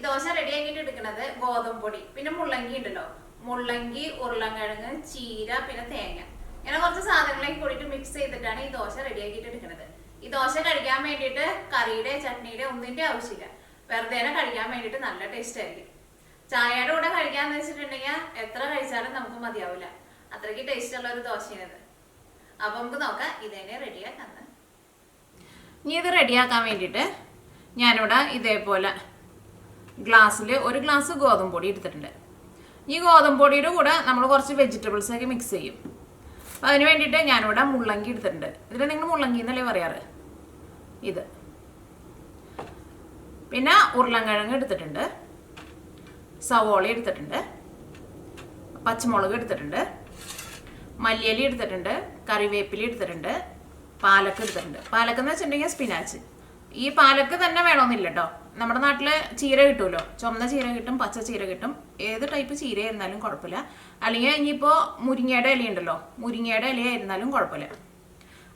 ഈ ദോശ റെഡിയാക്കിയിട്ട് എടുക്കുന്നത് ഗോതമ്പ് പൊടി പിന്നെ മുള്ളങ്കി ഉണ്ടല്ലോ, മുള്ളങ്കി, ഉരുളൻകിഴങ്ങ്, ചീര പിന്നെ തേങ്ങ, ഇങ്ങനെ കുറച്ച് സാധനങ്ങളൊക്കെ കൂടിയിട്ട് മിക്സ് ചെയ്തിട്ടാണ് ഈ ദോശ റെഡിയാക്കിയിട്ട് എടുക്കുന്നത്. ഈ ദോശ കഴിക്കാൻ വേണ്ടിയിട്ട് കറിയുടെ ചട്നിയുടെ ഒന്നിന്റെ ആവശ്യമില്ല, വെറുതെ കഴിക്കാൻ വേണ്ടിയിട്ട് നല്ല ടേസ്റ്റ് ആയിരിക്കും. ചായയുടെ കൂടെ കഴിക്കാന്ന് വെച്ചിട്ടുണ്ടെങ്കിൽ എത്ര കഴിച്ചാലും നമുക്ക് മതിയാവില്ല, അത്രയ്ക്ക് ടേസ്റ്റ് ഉള്ള ഒരു ദോശയാണിത്. അപ്പൊ നമുക്ക് നോക്കാം ഇതെന്നെ റെഡിയാക്കാന്ന്. ഇനി ഇത് റെഡിയാക്കാൻ വേണ്ടിയിട്ട് ഞാനിവിടെ ഇതേപോലെ ഗ്ലാസ്സിൽ ഒരു ഗ്ലാസ് ഗോതമ്പ് പൊടി എടുത്തിട്ടുണ്ട്. ഈ ഗോതമ്പ് പൊടിയുടെ കൂടെ നമ്മൾ കുറച്ച് വെജിറ്റബിൾസ് ഒക്കെ മിക്സ് ചെയ്യും. അപ്പം അതിന് വേണ്ടിയിട്ട് ഞാനിവിടെ മുള്ളങ്കി എടുത്തിട്ടുണ്ട്. ഇതിൽ നിങ്ങൾ മുള്ളങ്കി എന്നല്ലേ പറയാറ്, ഇത്. പിന്നെ ഉരുളൻകിഴങ്ങ് എടുത്തിട്ടുണ്ട്, സവോള എടുത്തിട്ടുണ്ട്, പച്ചമുളക് എടുത്തിട്ടുണ്ട്, മല്ലിയില എടുത്തിട്ടുണ്ട്, കറിവേപ്പില എടുത്തിട്ടുണ്ട്, പാലക്ക് എടുത്തിട്ടുണ്ട്. പാലക്ക് എന്ന് വെച്ചിട്ടുണ്ടെങ്കിൽ സ്പിനാച്ച്. ഈ പാലക്ക് തന്നെ വേണമെന്നില്ല കേട്ടോ, നമ്മുടെ നാട്ടിൽ ചീര കിട്ടുമല്ലോ, ചുമന്ന ചീര കിട്ടും, പച്ച ചീര കിട്ടും, ഏത് ടൈപ്പ് ചീര ആയിരുന്നാലും കുഴപ്പമില്ല. അല്ലെങ്കിൽ ഇനിയിപ്പോൾ മുരിങ്ങയുടെ ഇല ഉണ്ടല്ലോ, മുരിങ്ങയുടെ ഇല ആയിരുന്നാലും കുഴപ്പമില്ല.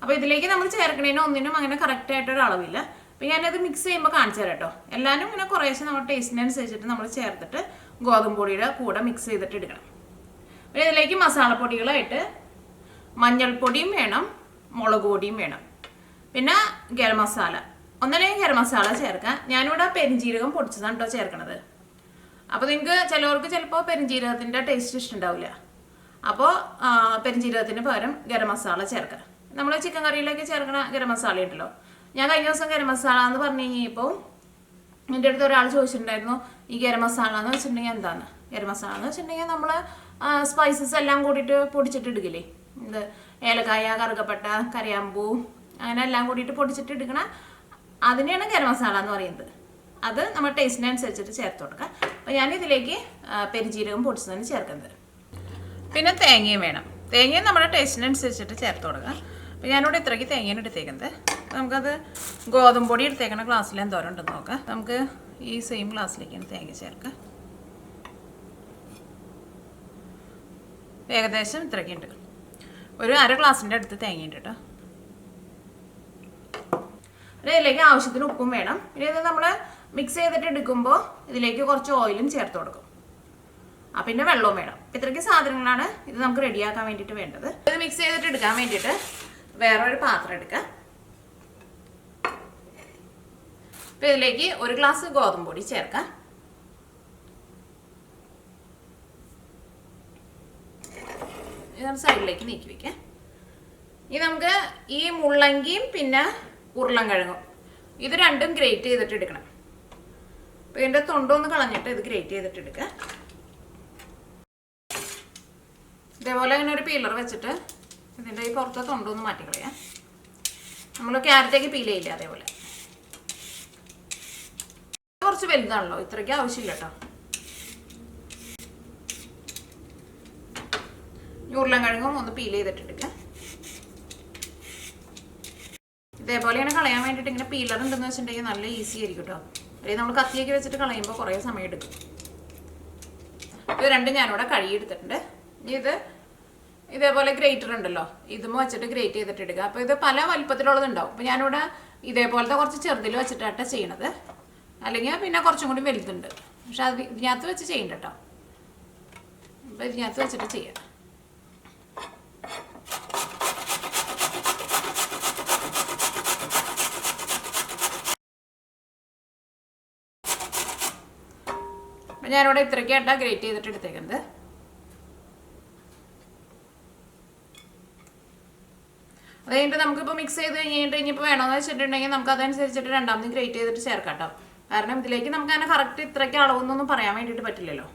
അപ്പോൾ ഇതിലേക്ക് നമ്മൾ ചേർക്കണേനും ഒന്നിനും അങ്ങനെ കറക്റ്റായിട്ടൊരു അളവില്ല. അപ്പോൾ ഞാനത് മിക്സ് ചെയ്യുമ്പോൾ കാണിച്ചു തരാം കേട്ടോ. എല്ലാവരും ഇങ്ങനെ കുറേശ്ശെ നമ്മുടെ ടേസ്റ്റിനനുസരിച്ചിട്ട് നമ്മൾ ചേർത്തിട്ട് ഗോതമ്പ് പൊടിയുടെ കൂടെ മിക്സ് ചെയ്തിട്ട് എടുക്കണം. പിന്നെ ഇതിലേക്ക് മസാലപ്പൊടികളായിട്ട് മഞ്ഞൾപ്പൊടിയും വേണം, മുളക് പൊടിയും വേണം, പിന്നെ ഗരം മസാല, ഒന്നല്ലെങ്കിൽ ഗരം മസാല ചേർക്കാം. ഞാനിവിടെ പെരിഞ്ജീരകം പൊടിച്ചതാണ് കേട്ടോ ചേർക്കണത്. അപ്പോൾ നിങ്ങൾക്ക് ചിലവർക്ക് ചിലപ്പോൾ പെരിഞ്ജീരകത്തിൻ്റെ ടേസ്റ്റ് ഇഷ്ടമുണ്ടാവില്ല, അപ്പോൾ പെരിഞ്ജീരകത്തിന് പകരം ഗരം മസാല ചേർക്കാം. നമ്മൾ ചിക്കൻ കറിയിലേക്ക് ചേർക്കണ ഗരം മസാല ഉണ്ടല്ലോ, ഞാൻ കഴിഞ്ഞ ദിവസം ഗരം മസാല എന്ന് പറഞ്ഞു കഴിഞ്ഞപ്പോൾ എൻ്റെ അടുത്ത് ഒരാൾ ചോദിച്ചിട്ടുണ്ടായിരുന്നു, ഈ ഗരം മസാല എന്ന് വെച്ചിട്ടുണ്ടെങ്കിൽ എന്താണ്? ഗരം മസാല എന്ന് വെച്ചിട്ടുണ്ടെങ്കിൽ നമ്മൾ സ്പൈസസ് എല്ലാം കൂടിയിട്ട് പൊടിച്ചിട്ട് എടുക്കില്ലേ, ഇത് ഏലക്കായ, കറുകപ്പട്ട, കറിയാമ്പൂ, അങ്ങനെ എല്ലാം കൂടിയിട്ട് പൊടിച്ചിട്ട് എടുക്കണ അതിനെയാണ് ഗരം മസാല എന്ന് പറയുന്നത്. അത് നമ്മുടെ ടേസ്റ്റിനനുസരിച്ചിട്ട് ചേർത്ത് കൊടുക്കാം. അപ്പോൾ ഞാനിതിലേക്ക് പെരിഞ്ജീരകം പൊടിച്ചതാണ് ചേർക്കുന്നത്. പിന്നെ തേങ്ങയും വേണം, തേങ്ങയും നമ്മുടെ ടേസ്റ്റിനനുസരിച്ചിട്ട് ചേർത്ത് കൊടുക്കാം. അപ്പോൾ ഞാനിവിടെ ഇത്രയ്ക്ക് തേങ്ങയാണ് എടുത്തേക്കുന്നത്. നമുക്കത് ഗോതമ്പ് പൊടി എടുത്തേക്കണ ഗ്ലാസ്സിൽ എന്തോരം ഉണ്ടെന്ന് നോക്കാം. നമുക്ക് ഈ സെയിം ഗ്ലാസ്സിലേക്കാണ് തേങ്ങ ചേർക്കുക. ഏകദേശം ഇത്രയ്ക്കുണ്ട്, ഒരു അര ഗ്ലാസിൻ്റെ അടുത്ത് തേങ്ങയുണ്ട് കേട്ടോ. ഇതിലേക്ക് ആവശ്യത്തിന് ഉപ്പും വേണം. ഇനി ഇത് നമ്മൾ മിക്സ് ചെയ്തിട്ട് എടുക്കുമ്പോൾ ഇതിലേക്ക് കുറച്ച് ഓയിലും ചേർത്ത് കൊടുക്കും. പിന്നെ വെള്ളവും വേണം. ഇത്രയ്ക്ക് സാധനങ്ങളാണ് ഇത് നമുക്ക് റെഡിയാക്കാൻ വേണ്ടിയിട്ട് വേണ്ടത്. ഇത് മിക്സ് ചെയ്തിട്ട് എടുക്കാൻ വേണ്ടിയിട്ട് വേറൊരു പാത്രം എടുക്കാം. അപ്പം ഇതിലേക്ക് ഒരു ഗ്ലാസ് ഗോതമ്പ് പൊടി ചേർക്കാം. ഇത് സൈഡിലേക്ക് നീക്കി വയ്ക്കാം. ഇനി നമുക്ക് ഈ മുള്ളങ്കിയും പിന്നെ ഉരുളൻകിഴങ്ങും ഇത് രണ്ടും ഗ്രേറ്റ് ചെയ്തിട്ട് എടുക്കണം. അപ്പോൾ ഇതിൻ്റെ തൊണ്ടൊന്ന് കളഞ്ഞിട്ട് ഇത് ഗ്രേറ്റ് ചെയ്തിട്ട് എടുക്കുക. ഇതേപോലെ ഇങ്ങനെ ഒരു പീലർ വെച്ചിട്ട് ഇതിൻ്റെ ഈ പുറത്തെ തൊണ്ടൊന്ന് മാറ്റിക്കളയാം. നമ്മൾ ക്യാരറ്റൊക്കെ പീൽ ചെയ്യില്ല അതേപോലെ. കുറച്ച് വലുതാണല്ലോ, ഇത്രയ്ക്ക് ആവശ്യമില്ല കേട്ടോ. ഉരുളൻകിഴങ്ങും ഒന്ന് പീൽ ചെയ്തിട്ട് എടുക്കുക. ഇതേപോലെ ഇങ്ങനെ കളയാൻ വേണ്ടിയിട്ട് ഇങ്ങനെ പീലർ ഉണ്ടെന്ന് വെച്ചിട്ടുണ്ടെങ്കിൽ നല്ല ഈസി ആയിരിക്കും കേട്ടോ. അല്ലെങ്കിൽ നമ്മൾ കത്തിയൊക്കെ വെച്ചിട്ട് കളയുമ്പോൾ കുറേ സമയം എടുക്കും. ഇത് രണ്ടും ഞാനിവിടെ കഴുകിയെടുത്തിട്ടുണ്ട്. ഇത് ഇതേപോലെ ഗ്രേറ്റർ ഉണ്ടല്ലോ, ഇതും വെച്ചിട്ട് ഗ്രേറ്റ് ചെയ്തിട്ട് എടുക്കുക. അപ്പോൾ ഇത് പല വലിപ്പത്തിലുള്ളതുണ്ടാവും. അപ്പോൾ ഞാനിവിടെ ഇതേപോലത്തെ കുറച്ച് ചെറുതിൽ വെച്ചിട്ടാണ് ചെയ്യണത്, അല്ലെങ്കിൽ പിന്നെ കുറച്ചും കൂടി വലുതുണ്ട്. പക്ഷെ അത് ഇതിനകത്ത് വെച്ച് ചെയ്യണ്ട കേട്ടോ. അപ്പോൾ ഇതിനകത്ത് വെച്ചിട്ട് ചെയ്യാം. അപ്പം ഞാനിവിടെ ഇത്രയ്ക്കായിട്ടാണ് ഗ്രേറ്റ് ചെയ്തിട്ട് എടുത്തേക്കുന്നത്. അത് കഴിഞ്ഞിട്ട് നമുക്കിപ്പോൾ മിക്സ് ചെയ്ത് കഴിഞ്ഞിട്ട് ഇനിയിപ്പോൾ വേണമെന്ന് വെച്ചിട്ടുണ്ടെങ്കിൽ നമുക്ക് അതനുസരിച്ചിട്ട് രണ്ടാമത് ഗ്രേറ്റ് ചെയ്തിട്ട് ചേർക്കാം കേട്ടോ. കാരണം ഇതിലേക്ക് നമുക്ക് അങ്ങനെ കറക്റ്റ് ഇത്രയ്ക്ക് അളവൊന്നും പറയാൻ വേണ്ടിയിട്ട് പറ്റില്ലല്ലോ.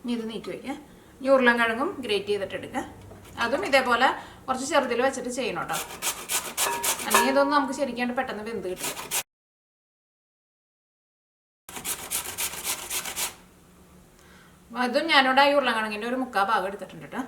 ഇനി ഇത് നീക്കി വയ്ക്കുക. ഇനി ഉരുളൻകിഴങ്ങും ഗ്രേറ്റ് ചെയ്തിട്ട് എടുക്കുക. അതും ഇതേപോലെ കുറച്ച് ചെറുതിൽ വെച്ചിട്ട് ചെയ്യണം കേട്ടോ, അല്ലെങ്കിൽ ഇതൊന്നും നമുക്ക് ശരിക്കാണ്ട് പെട്ടെന്ന് വെന്ത് കിട്ടില്ല. അതും ഞാനിവിടെ ഈ ഉരുളൻകിഴങ്ങിൻ്റെ ഒരു 3/4 ഭാഗം എടുത്തിട്ടുണ്ട് കേട്ടോ.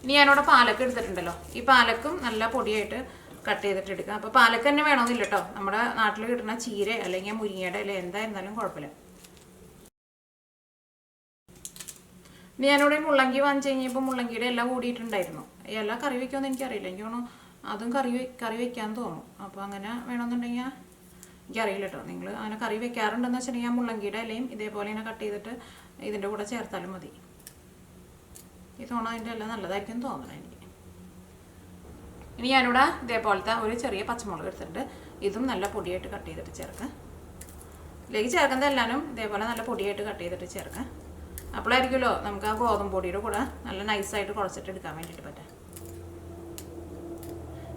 ഇനി ഞാനിവിടെ പാലക്ക് എടുത്തിട്ടുണ്ടല്ലോ, ഈ പാലക്കും നല്ല പൊടിയായിട്ട് കട്ട് ചെയ്തിട്ട് എടുക്കുക. അപ്പോൾ പാലക്ക് തന്നെ വേണമെന്നില്ല കേട്ടോ, നമ്മുടെ നാട്ടിൽ കിട്ടുന്ന ചീര അല്ലെങ്കിൽ മുരിങ്ങയുടെ ഇല എന്തായിരുന്നാലും കുഴപ്പമില്ല. ഇനി ഞാനിവിടെ മുള്ളങ്കി വാങ്ങിച്ചു കഴിഞ്ഞപ്പോൾ മുള്ളങ്കിയുടെ ഇല കൂടിയിട്ടുണ്ടായിരുന്നു. ഇല കറി വയ്ക്കുമെന്ന് എനിക്കറിയില്ല, എനിക്ക് തോന്നുന്നു അതും കറി വെക്കാൻ തോന്നും. അപ്പോൾ അങ്ങനെ വേണമെന്നുണ്ടെങ്കിൽ എനിക്കറിയില്ല കേട്ടോ. നിങ്ങൾ അങ്ങനെ കറി വെക്കാറുണ്ടെന്ന് വെച്ചിട്ടുണ്ടെങ്കിൽ ആ മുള്ളങ്കിയുടെ ഇലയും ഇതേപോലെ ഇങ്ങനെ കട്ട് ചെയ്തിട്ട് ഇതിൻ്റെ കൂടെ ചേർത്താലും മതി. ഈ തോണ അതിൻ്റെ എല്ലാം നല്ലതായിരിക്കും തോന്നണം എനിക്ക്. ഇനി ഞാനിവിടെ ഇതേപോലത്തെ ഒരു ചെറിയ പച്ചമുളക് എടുത്തിട്ടുണ്ട്. ഇതും നല്ല പൊടിയായിട്ട് കട്ട് ചെയ്തിട്ട് ചേർക്കാം. ഇതിലേക്ക് ചേർക്കുന്നത് എല്ലാവരും ഇതേപോലെ നല്ല പൊടിയായിട്ട് കട്ട് ചെയ്തിട്ട് ചേർക്കാം. അപ്പോഴായിരിക്കുമല്ലോ നമുക്ക് ആ ഗോതമ്പ് പൊടിയുടെ കൂടെ നല്ല നൈസായിട്ട് കുഴച്ചിട്ട് എടുക്കാൻ വേണ്ടിയിട്ട് പറ്റാം.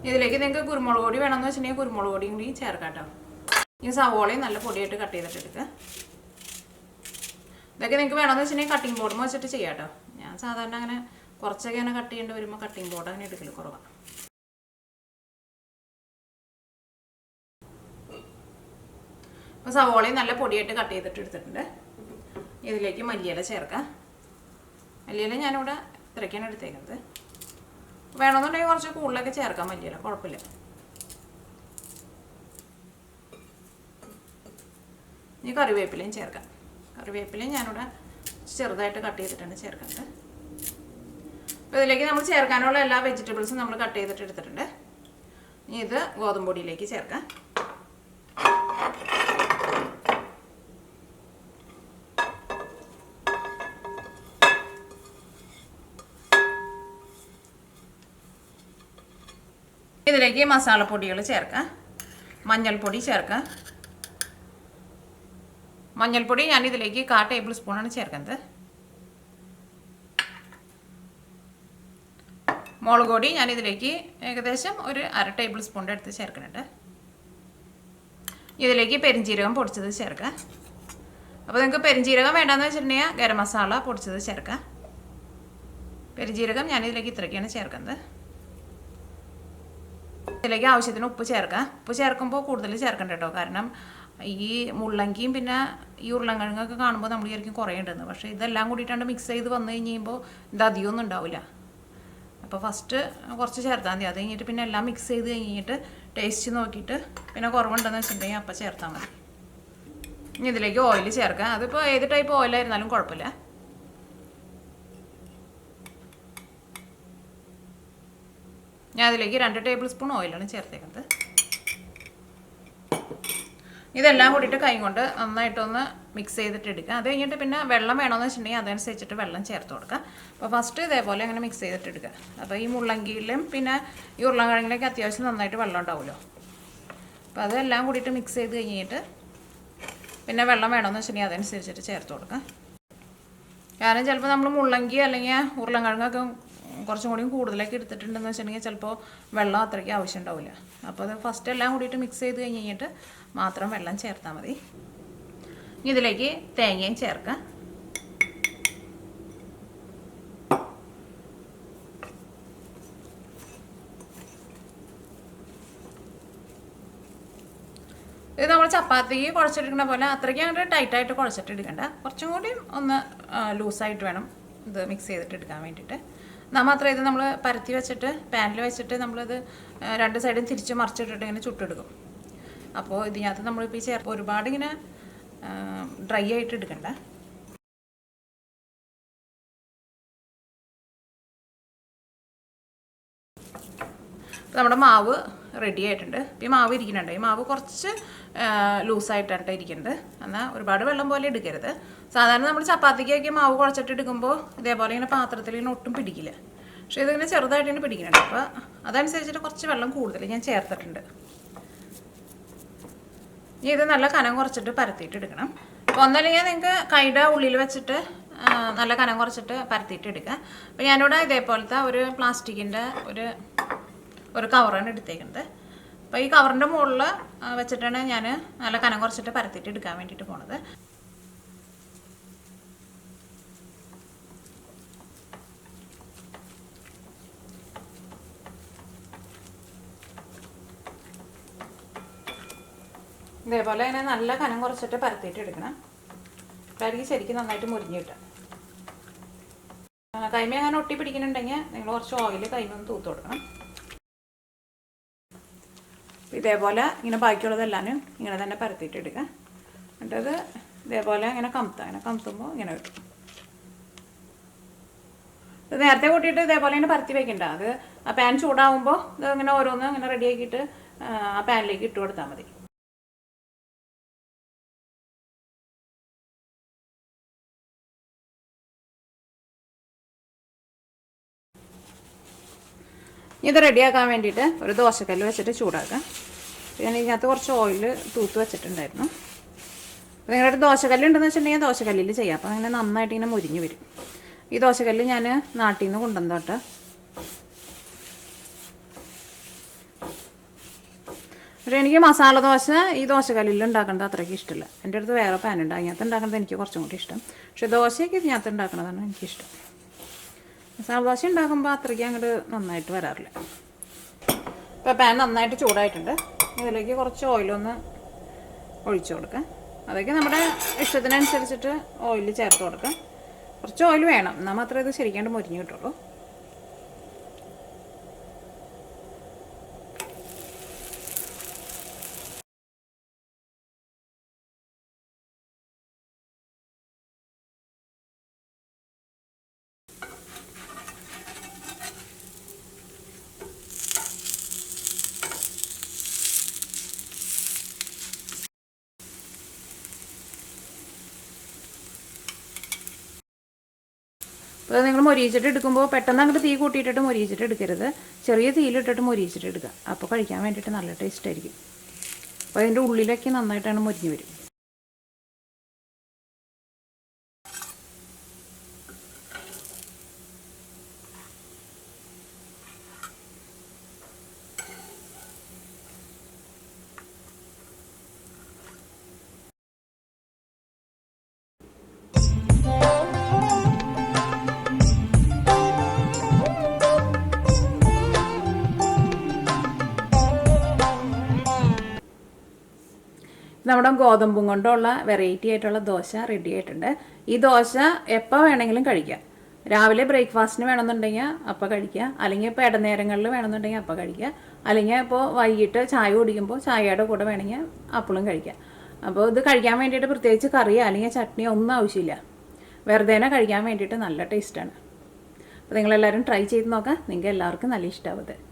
ഇതിലേക്ക് നിങ്ങൾക്ക് കുരുമുളക് പൊടി വേണമെന്ന് വെച്ചിട്ടുണ്ടെങ്കിൽ കുരുമുളക് പൊടിയും കൂടി ചേർക്കാം കേട്ടോ. ഈ സവോളയും നല്ല പൊടിയായിട്ട് കട്ട് ചെയ്തിട്ട് എടുക്കുക. ഇതൊക്കെ നിങ്ങൾക്ക് വേണമെന്ന് വെച്ചിട്ടുണ്ടെങ്കിൽ കട്ടിംഗ് ബോർഡ് വെച്ചിട്ട് ചെയ്യാം കേട്ടോ. ഞാൻ സാധാരണ അങ്ങനെ കുറച്ചൊക്കെ അങ്ങനെ കട്ട് ചെയ്യേണ്ടി വരുമ്പോൾ കട്ടിംഗ് ബോർഡ് അങ്ങനെ എടുക്കൽ കുറവാണ്. അപ്പോൾ സവോളയും നല്ല പൊടിയായിട്ട് കട്ട് ചെയ്തിട്ട് എടുത്തിട്ടുണ്ട്. ഇതിലേക്ക് മല്ലിയില ചേർക്കാം. മല്ലിയില ഞാനിവിടെ ഇത്രയ്ക്കാണ് എടുത്തേക്കുന്നത്. വേണമെന്നുണ്ടെങ്കിൽ കുറച്ച് കൂടുതലൊക്കെ ചേർക്കാം മല്ലിയില, കുഴപ്പമില്ല. ഇനി കറിവേപ്പിലയും ചേർക്കാം. കറിവേപ്പിലയും ഞാനിവിടെ ചെറുതായിട്ട് കട്ട് ചെയ്തിട്ടാണ് ചേർക്കുന്നത്. അപ്പോൾ ഇതിലേക്ക് നമ്മൾ ചേർക്കാനുള്ള എല്ലാ വെജിറ്റബിൾസും നമ്മൾ കട്ട് ചെയ്തിട്ട് എടുത്തിട്ടുണ്ട്. ഇനി ഇത് ഗോതമ്പ് പൊടിയിലേക്ക് ചേർക്കാം. ഇതിലേക്ക് മസാലപ്പൊടികൾ ചേർക്കാം. മഞ്ഞൾപ്പൊടി ചേർക്കാം. മഞ്ഞൾപ്പൊടി ഞാനിതിലേക്ക് 1/4 ടേബിൾ സ്പൂണാണ് ചേർക്കുന്നത്. മുളക് പൊടി ഞാനിതിലേക്ക് ഏകദേശം ഒരു 1/2 ടേബിൾ സ്പൂണിൻ്റെ അടുത്ത് ചേർക്കുന്നുണ്ട്. ഇതിലേക്ക് പെരിഞ്ജീരകം പൊടിച്ചത് ചേർക്കാം. അപ്പോൾ നിങ്ങൾക്ക് പെരിഞ്ജീരകം വേണ്ടാന്ന് വെച്ചിട്ടുണ്ടെങ്കിൽ ഗരം മസാല പൊടിച്ചത് ചേർക്കാം. പെരിഞ്ജീരകം ഞാനിതിലേക്ക് ഇത്രയ്ക്കാണ് ചേർക്കുന്നത്. ഇതിലേക്ക് ആവശ്യത്തിന് ഉപ്പ് ചേർക്കാം. ഉപ്പ് ചേർക്കുമ്പോൾ കൂടുതൽ ചേർക്കണ്ട കേട്ടോ. കാരണം ഈ മുള്ളങ്കിയും പിന്നെ ഈ ഉരുളക്കിഴങ്ങൊക്കെ കാണുമ്പോൾ നമ്മൾ വിചാരിക്കും കുറേ ഉണ്ടെന്ന്. പക്ഷേ ഇതെല്ലാം കൂടിയിട്ടാണ്ട് മിക്സ് ചെയ്ത് വന്നു കഴിഞ്ഞ് കഴിയുമ്പോൾ ഇത് അധികമൊന്നും ഉണ്ടാവില്ല. അപ്പോൾ ഫസ്റ്റ് കുറച്ച് ചേർത്താൽ മതി. അത് കഴിഞ്ഞിട്ട് പിന്നെ എല്ലാം മിക്സ് ചെയ്ത് കഴിഞ്ഞിട്ട് ടേസ്റ്റ് നോക്കിയിട്ട് പിന്നെ കുറവുണ്ടെന്ന് വെച്ചിട്ടുണ്ടെങ്കിൽ അപ്പം ചേർത്താൽ മതി. ഇനി ഇതിലേക്ക് ഓയിൽ ചേർക്കാം. അതിപ്പോൾ ഏത് ടൈപ്പ് ഓയിലായിരുന്നാലും കുഴപ്പമില്ല. ഞാൻ അതിലേക്ക് 2 ടേബിൾ സ്പൂൺ ഓയിലാണ് ചേർത്തേക്കുന്നത്. ഇതെല്ലാം കൂടിയിട്ട് കൈ കൊണ്ട് നന്നായിട്ടൊന്ന് മിക്സ് ചെയ്തിട്ട് എടുക്കുക. അത് കഴിഞ്ഞിട്ട് പിന്നെ വെള്ളം വേണമെന്ന് വെച്ചിട്ടുണ്ടെങ്കിൽ അതനുസരിച്ചിട്ട് വെള്ളം ചേർത്ത് കൊടുക്കുക. അപ്പോൾ ഫസ്റ്റ് ഇതേപോലെ അങ്ങനെ മിക്സ് ചെയ്തിട്ട് എടുക്കുക. അപ്പോൾ ഈ മുള്ളങ്കിയിലും പിന്നെ ഈ ഉരുളക്കിഴങ്ങിലേക്ക് അത്യാവശ്യം നന്നായിട്ട് വെള്ളം ഉണ്ടാവുമല്ലോ. അപ്പോൾ അതെല്ലാം കൂടിയിട്ട് മിക്സ് ചെയ്ത് കഴിഞ്ഞിട്ട് പിന്നെ വെള്ളം വേണമെന്ന് വെച്ചിട്ടുണ്ടെങ്കിൽ അതനുസരിച്ചിട്ട് ചേർത്ത് കൊടുക്കുക. കാരണം ചിലപ്പോൾ നമ്മൾ മുള്ളങ്കി അല്ലെങ്കിൽ ഉരുളക്കിഴങ്ങൊക്കെ കുറച്ചും കൂടി കൂടുതലേക്ക് എടുത്തിട്ടുണ്ടെന്ന് വെച്ചിട്ടുണ്ടെങ്കിൽ ചിലപ്പോൾ വെള്ളം അത്രയ്ക്ക് ആവശ്യം ഉണ്ടാവില്ല. അപ്പോൾ അത് ഫസ്റ്റ് എല്ലാം കൂടിയിട്ട് മിക്സ് ചെയ്ത് കഴിഞ്ഞിട്ട് മാത്രം വെള്ളം ചേർത്താൽ മതി. ഇതിലേക്ക് തേങ്ങയും ചേർക്കാം. ഇത് നമ്മൾ ചപ്പാത്തിക്ക് കുഴച്ചെടുക്കുന്ന പോലെ അത്രയ്ക്ക് അങ്ങോട്ട് ടൈറ്റായിട്ട് കുഴച്ചിട്ട് എടുക്കണ്ട. കുറച്ചും കൂടി ഒന്ന് ലൂസായിട്ട് വേണം ഇത് മിക്സ് ചെയ്തിട്ട് എടുക്കാൻ വേണ്ടിയിട്ട്. എന്നാൽ മാത്രമേ ഇത് നമ്മൾ പരത്തി വെച്ചിട്ട് പാനിൽ വെച്ചിട്ട് നമ്മളിത് 2 സൈഡും തിരിച്ച് മറിച്ചിട്ടിട്ട് ഇങ്ങനെ ചുട്ടെടുക്കും. അപ്പോൾ ഇതിനകത്ത് നമ്മളിപ്പോൾ ഈ ചേർപ്പ് ഒരുപാട് ഇങ്ങനെ ഡ്രൈ ആയിട്ട് എടുക്കണ്ട. അപ്പോൾ നമ്മുടെ മാവ് റെഡി ആയിട്ടുണ്ട്. ഈ മാവ് ഇരിക്കുന്നുണ്ട്. ഈ മാവ് കുറച്ച് ലൂസായിട്ടാണ് ഇരിക്കുന്നത്. എന്നാൽ ഒരുപാട് വെള്ളം പോലെ എടുക്കരുത്. സാധാരണ നമ്മൾ ചപ്പാത്തിക്കൊക്കെ മാവ് കുഴച്ചിട്ട് എടുക്കുമ്പോൾ ഇതേപോലെ ഇങ്ങനെ പാത്രത്തിൽ ഇങ്ങനെ ഒട്ടും പിടിക്കില്ല. പക്ഷേ ഇതിങ്ങനെ ചെറുതായിട്ട് ഇങ്ങനെ പിടിക്കുന്നുണ്ട്. അപ്പോൾ അതനുസരിച്ചിട്ട് കുറച്ച് വെള്ളം കൂടുതൽ ഞാൻ ചേർത്തിട്ടുണ്ട്. ഇനി ഇത് നല്ല കനം കുറച്ചിട്ട് പരത്തിയിട്ട് എടുക്കണം. അപ്പോൾ ഒന്നല്ലെങ്കിൽ നിങ്ങൾക്ക് കൈയുടെ ഉള്ളിൽ വെച്ചിട്ട് നല്ല കനം കുറച്ചിട്ട് പരത്തിയിട്ട് എടുക്കുക. അപ്പോൾ ഞാനിവിടെ ഇതേപോലത്തെ ഒരു പ്ലാസ്റ്റിക്കിൻ്റെ ഒരു കവറാണ് എടുത്തേക്കുന്നത്. അപ്പോൾ ഈ കവറിൻ്റെ മുകളിൽ വെച്ചിട്ടാണ് ഞാൻ നല്ല കനം കുറച്ചിട്ട് പരത്തിയിട്ട് എടുക്കാൻ വേണ്ടിയിട്ട് പോണത്. ഇതേപോലെ ഇങ്ങനെ നല്ല കനം കുറച്ചിട്ട് പരത്തിയിട്ട് എടുക്കണം. അപ്പോഴായിരിക്കും ശരിക്കും നന്നായിട്ട് മുരിഞ്ഞ് കിട്ടുക. കൈമ അങ്ങനെ ഒട്ടി പിടിക്കുന്നുണ്ടെങ്കിൽ നിങ്ങൾ കുറച്ച് ഓയിൽ കൈമൊന്ന് തൂത്ത് കൊടുക്കണം. ഇതേപോലെ ഇങ്ങനെ ബാക്കിയുള്ളതെല്ലാം ഇങ്ങനെ തന്നെ പരത്തിയിട്ട് എടുക്കുക. എന്നിട്ടത് ഇതേപോലെ ഇങ്ങനെ കമത്തുമ്പോൾ ഇങ്ങനെ കിട്ടും. ഇത് നേരത്തെ കൂട്ടിയിട്ട് ഇതേപോലെ ഇങ്ങനെ പരത്തി വെക്കണ്ട. അത് ആ പാൻ ചൂടാകുമ്പോൾ ഇത് ഇങ്ങനെ ഓരോന്ന് ഇങ്ങനെ റെഡിയാക്കിയിട്ട് ആ പാനിലേക്ക് ഇട്ട് കൊടുത്താൽ മതി. ഇത് റെഡിയാക്കാൻ വേണ്ടിയിട്ട് ഒരു ദോശക്കല്ല് വെച്ചിട്ട് ചൂടാക്കാം. ഞാൻ ഇതിനകത്ത് കുറച്ച് ഓയിൽ തൂത്ത് വെച്ചിട്ടുണ്ടായിരുന്നു. അപ്പോൾ നിങ്ങളുടെ ദോശക്കല്ല് ഉണ്ടെന്ന് വെച്ചിട്ടുണ്ടെങ്കിൽ ദോശക്കല്ലിൽ ചെയ്യാം. അപ്പോൾ അങ്ങനെ നന്നായിട്ട് ഇങ്ങനെ മുരിഞ്ഞ് വരും. ഈ ദോശക്കല്ല് ഞാൻ നാട്ടിൽ നിന്ന് കൊണ്ടുവന്നോട്ടെ. പക്ഷേ എനിക്ക് മസാല ദോശ ഈ ദോശക്കല്ലിൽ ഉണ്ടാക്കുന്നത് അത്രയ്ക്ക് ഇഷ്ടമില്ല. എൻ്റെ അടുത്ത് വേറെ പാനുണ്ട്, അതിനകത്ത് ഉണ്ടാക്കുന്നത് എനിക്ക് കുറച്ചും കൂടി ഇഷ്ടം. പക്ഷേ ദോശയൊക്കെ ഇതിനകത്ത് ഉണ്ടാക്കുന്നതാണ് എനിക്കിഷ്ടം. മസാല ദോശ ഉണ്ടാക്കുമ്പോൾ അത്രയ്ക്ക് അങ്ങോട്ട് നന്നായിട്ട് വരാറില്ല. ഇപ്പോൾ പാൻ നന്നായിട്ട് ചൂടായിട്ടുണ്ട്. ഇതിലേക്ക് കുറച്ച് ഓയിലൊന്ന് ഒഴിച്ചു കൊടുക്കാം. അതൊക്കെ നമ്മുടെ ഇഷ്ടത്തിനനുസരിച്ചിട്ട് ഓയിൽ ചേർത്ത് കൊടുക്കാം. കുറച്ച് ഓയിൽ വേണം, എന്നാൽ മാത്രമേ ഇത് ശരിക്കാണ്ട് മുരിഞ്ഞ് കിട്ടുള്ളൂ. അപ്പോൾ നിങ്ങൾ മൊരിയിച്ചിട്ട് എടുക്കുമ്പോൾ പെട്ടെന്ന് അങ്ങോട്ട് തീ കൂട്ടിയിട്ടിട്ട് മൊരിയിച്ചിട്ട് എടുക്കരുത്. ചെറിയ തീയിലിട്ടിട്ട് മൊരിയിച്ചിട്ട് എടുക്കുക. അപ്പോൾ കഴിക്കാൻ വേണ്ടിയിട്ട് നല്ല ടേസ്റ്റ് ആയിരിക്കും. അപ്പോൾ അതിൻ്റെ ഉള്ളിലൊക്കെ നന്നായിട്ടാണ് മൊരിഞ്ഞ് വരും. നമ്മുടെ ഗോതമ്പും കൊണ്ടുള്ള വെറൈറ്റി ആയിട്ടുള്ള ദോശ റെഡി ആയിട്ടുണ്ട്. ഈ ദോശ എപ്പോൾ വേണമെങ്കിലും കഴിക്കാം. രാവിലെ ബ്രേക്ക്ഫാസ്റ്റിന് വേണമെന്നുണ്ടെങ്കിൽ അപ്പം കഴിക്കുക, അല്ലെങ്കിൽ ഇപ്പോൾ ഇടനേരങ്ങളിൽ വേണമെന്നുണ്ടെങ്കിൽ അപ്പം കഴിക്കുക, അല്ലെങ്കിൽ ഇപ്പോൾ വൈകിട്ട് ചായ കുടിക്കുമ്പോൾ ചായയുടെ കൂടെ വേണമെങ്കിൽ അപ്പോഴും കഴിക്കുക. അപ്പോൾ ഇത് കഴിക്കാൻ വേണ്ടിയിട്ട് പ്രത്യേകിച്ച് കറിയോ അല്ലെങ്കിൽ ചട്നിയോ ഒന്നും ആവശ്യമില്ല. വെറുതെ കഴിക്കാൻ വേണ്ടിയിട്ട് നല്ല ടേസ്റ്റാണ്. അപ്പോൾ നിങ്ങളെല്ലാവരും ട്രൈ ചെയ്ത് നോക്കാം. നിങ്ങൾക്ക് എല്ലാവർക്കും നല്ല ഇഷ്ടമാവും.